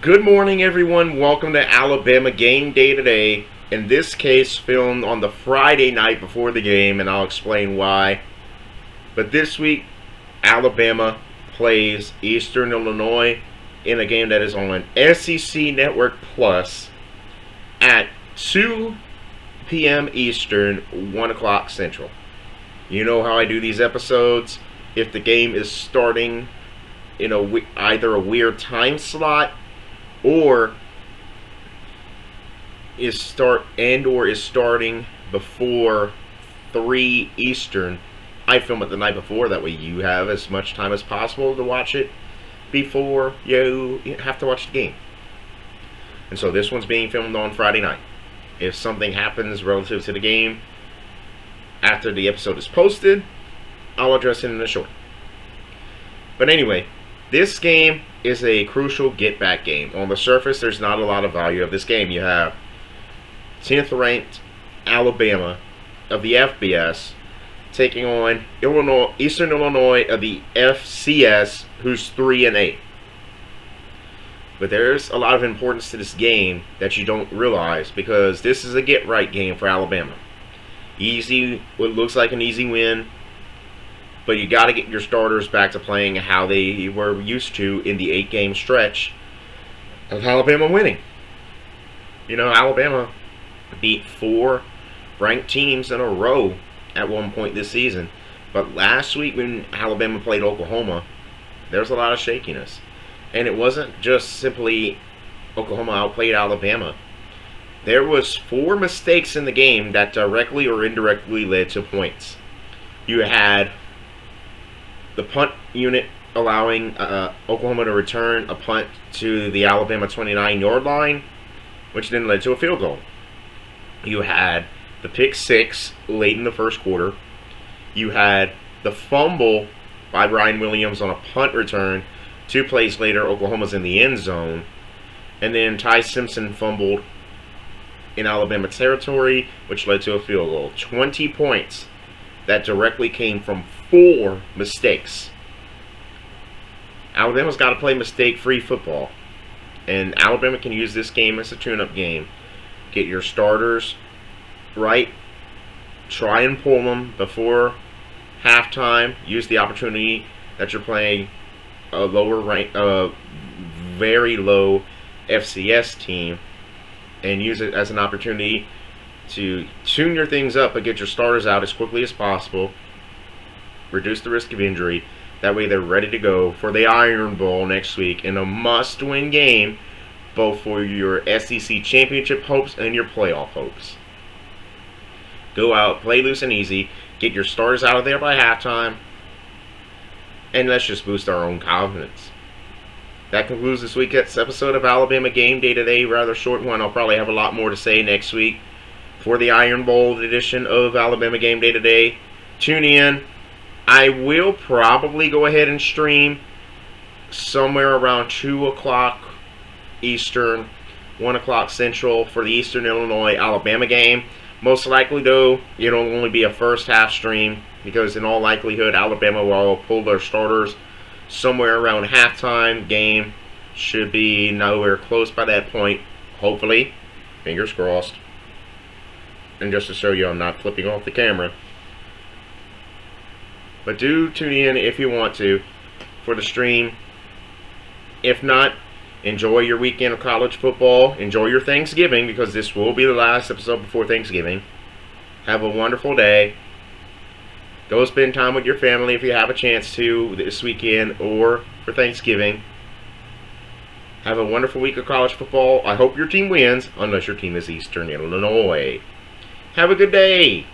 Good morning, everyone. Welcome to Alabama Game Day today. In this case, filmed on the Friday night before the game, and I'll explain why. But this week, Alabama plays Eastern Illinois in a game that is on SEC Network Plus at 2 p.m. Eastern, 1 o'clock Central. You know how I do these episodes. If the game is starting in either a weird time slot or is starting before 3 Eastern, I film it the night before. That way you have as much time as possible to watch it before you have to watch the game. And so this one's being filmed on Friday night. If something happens relative to the game after the episode is posted, I'll address it in a short. But anyway, this game is a crucial get-back game. On the surface, there's not a lot of value of this game. You have 10th ranked Alabama of the FBS taking on Eastern Illinois of the FCS, who's 3-8. But there's a lot of importance to this game that you don't realize, because this is a get-right game for Alabama. Easy, what looks like an easy win, but you got to get your starters back to playing how they were used to in the 8-game stretch of Alabama winning. You know, Alabama beat 4 ranked teams in a row at one point this season. But last week when Alabama played Oklahoma, there was a lot of shakiness. And it wasn't just simply Oklahoma outplayed Alabama. There was 4 mistakes in the game that directly or indirectly led to points. You had the punt unit allowing Oklahoma to return a punt to the Alabama 29-yard line, which then led to a field goal. You had the pick 6 late in the first quarter. You had the fumble by Brian Williams on a punt return. 2 plays later, Oklahoma's in the end zone. And then Ty Simpson fumbled in Alabama territory, which led to a field goal. 20 points that directly came from 4 mistakes. Alabama's got to play mistake-free football. And Alabama can use this game as a tune-up game. Get your starters right. Try and pull them before halftime. Use the opportunity that you're playing a lower rank, very low FCS team, and use it as an opportunity to tune your things up and get your starters out as quickly as possible. Reduce the risk of injury. That way they're ready to go for the Iron Bowl next week in a must-win game, both for your SEC championship hopes and your playoff hopes. Go out, play loose and easy, get your starters out of there by halftime, and let's just boost our own confidence. That concludes this week's episode of Alabama Game Day today. Rather short one. I'll probably have a lot more to say next week for the Iron Bowl edition of Alabama Game Day today. Tune in. I will probably go ahead and stream somewhere around 2 o'clock Eastern, 1 o'clock Central for the Eastern Illinois-Alabama game. Most likely, though, it'll only be a first half stream, because in all likelihood, Alabama will pull their starters somewhere around halftime. Game should be nowhere close by that point, hopefully. Fingers crossed. And just to show you I'm not flipping off the camera. But do tune in if you want to for the stream. If not, enjoy your weekend of college football. Enjoy your Thanksgiving, because this will be the last episode before Thanksgiving. Have a wonderful day. Go spend time with your family if you have a chance to this weekend or for Thanksgiving. Have a wonderful week of college football. I hope your team wins, unless your team is Eastern Illinois. Have a good day.